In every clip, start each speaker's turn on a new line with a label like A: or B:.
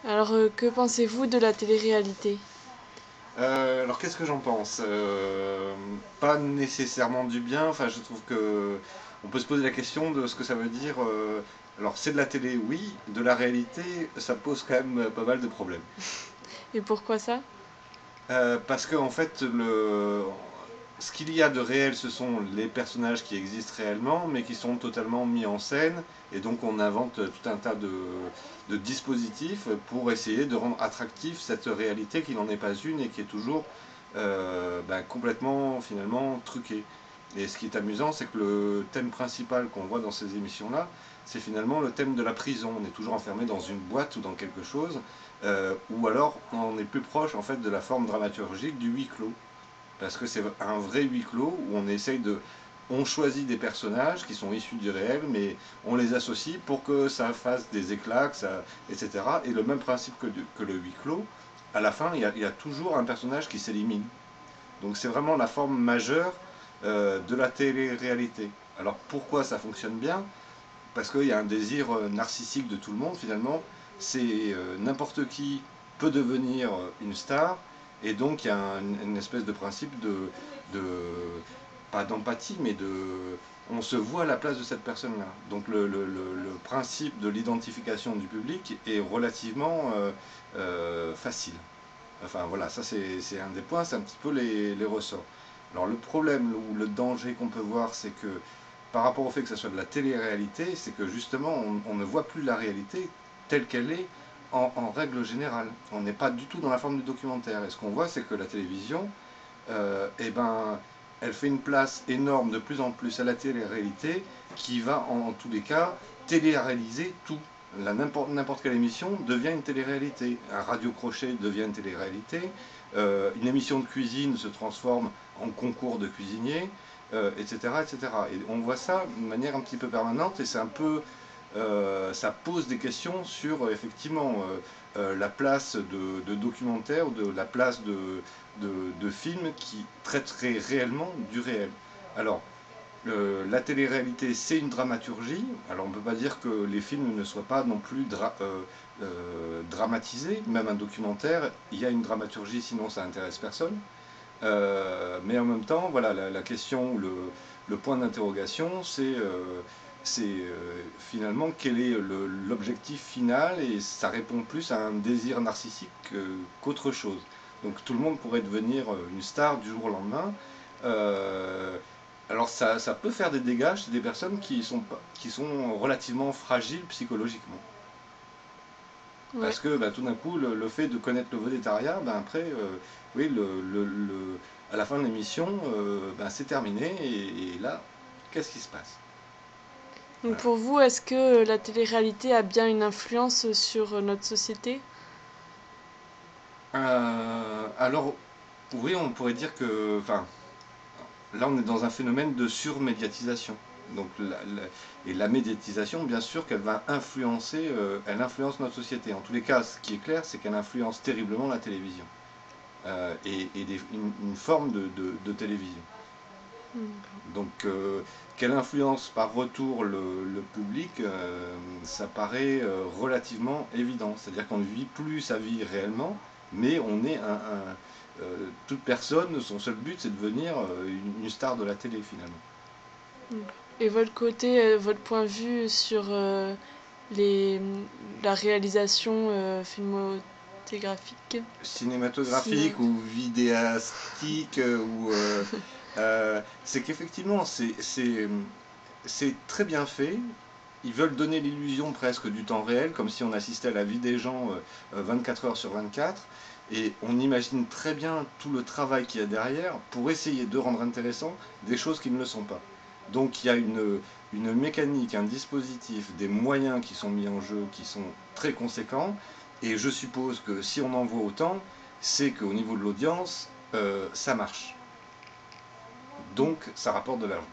A: Alors, que pensez-vous de la télé-réalité?
B: Alors qu'est-ce que j'en pense? Pas nécessairement du bien, enfin je trouve que on peut se poser la question de ce que ça veut dire. Alors c'est de la télé, oui, de la réalité, ça pose quand même pas mal de problèmes.
A: Et pourquoi ça?
B: Parce que en fait, ce qu'il y a de réel, ce sont les personnages qui existent réellement, mais qui sont totalement mis en scène, et donc on invente tout un tas de dispositifs pour essayer de rendre attractif cette réalité qui n'en est pas une et qui est toujours complètement finalement truquée. Et ce qui est amusant, c'est que le thème principal qu'on voit dans ces émissions-là, c'est finalement le thème de la prison. On est toujours enfermé dans une boîte ou dans quelque chose, ou alors on est plus proche en fait de la forme dramaturgique du huis clos. Parce que c'est un vrai huis clos où on essaye de. On choisit des personnages qui sont issus du réel, mais on les associe pour que ça fasse des éclats, etc. Et le même principe que le huis clos, à la fin, il y a toujours un personnage qui s'élimine. Donc c'est vraiment la forme majeure de la télé-réalité. Alors pourquoi ça fonctionne bien? Parce qu'il y a un désir narcissique de tout le monde finalement. C'est n'importe qui peut devenir une star, et donc il y a une espèce de principe de pas d'empathie, mais on se voit à la place de cette personne-là. Donc le principe de l'identification du public est relativement facile. Enfin voilà, ça c'est un des points, c'est un petit peu les ressorts. Alors le problème ou le danger qu'on peut voir, c'est que par rapport au fait que ça soit de la télé-réalité, c'est que justement on ne voit plus la réalité telle qu'elle est en règle générale. On n'est pas du tout dans la forme du documentaire. Et ce qu'on voit, c'est que la télévision, eh ben, elle fait une place énorme de plus en plus à la télé-réalité qui va en tous les cas télé-réaliser tout. N'importe quelle émission devient une télé-réalité. Un radio-crochet devient une télé-réalité. Une émission de cuisine se transforme en concours de cuisiniers, etc., etc. Et on voit ça de manière un petit peu permanente, et c'est un peu, ça pose des questions sur effectivement la place de documentaire, de la place de films qui traiteraient réellement du réel. Alors, la télé-réalité, c'est une dramaturgie. Alors, on ne peut pas dire que les films ne soient pas non plus dramatisés. Même un documentaire, il y a une dramaturgie, sinon ça intéresse personne. Mais en même temps, voilà, la question, le point d'interrogation, c'est finalement quel est l'objectif final, et ça répond plus à un désir narcissique qu'autre chose. Donc tout le monde pourrait devenir une star du jour au lendemain. Euh, alors ça peut faire des dégâts chez des personnes qui sont relativement fragiles psychologiquement.
A: Ouais.
B: Parce que tout d'un coup, le fait de connaître le végétariat, après, oui, à la fin de l'émission, c'est terminé, et là, qu'est-ce qui se passe?
A: Donc
B: Voilà.
A: pour vous, est-ce que la télé-réalité a bien une influence sur notre société?
B: Alors, oui, on pourrait dire que, enfin, là, on est dans un phénomène de surmédiatisation. Donc, et la médiatisation, bien sûr qu'elle va influencer, elle influence notre société. En tous les cas, ce qui est clair, c'est qu'elle influence terriblement la télévision, une forme de télévision.
A: D'accord.
B: Donc, quelle influence par retour le public, ça paraît relativement évident. C'est-à-dire qu'on ne vit plus sa vie réellement, mais on est toute personne, son seul but, c'est de devenir une star de la télé finalement.
A: D'accord. Et votre côté, votre point de vue sur les, la réalisation filmotographique, cinéma.
B: Cinématographique ou vidéastique, c'est qu'effectivement, c'est très bien fait. Ils veulent donner l'illusion presque du temps réel, comme si on assistait à la vie des gens 24 heures sur 24. Et on imagine très bien tout le travail qu'il y a derrière pour essayer de rendre intéressant des choses qui ne le sont pas. Donc il y a une mécanique, un dispositif, des moyens qui sont mis en jeu qui sont très conséquents. Et je suppose que si on en voit autant, c'est qu'au niveau de l'audience, ça marche. Donc ça rapporte de l'argent.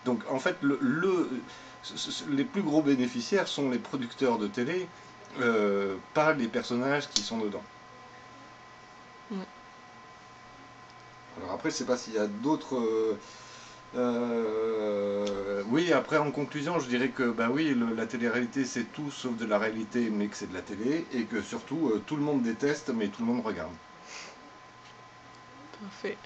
B: Donc en fait, les plus gros bénéficiaires sont les producteurs de télé, pas les personnages qui sont dedans.
A: Ouais.
B: Alors après, je ne sais pas s'il y a d'autres. Oui, après en conclusion, je dirais que bah oui, la télé-réalité c'est tout sauf de la réalité, mais que c'est de la télé, et que surtout tout le monde déteste, mais tout le monde regarde.
A: Parfait.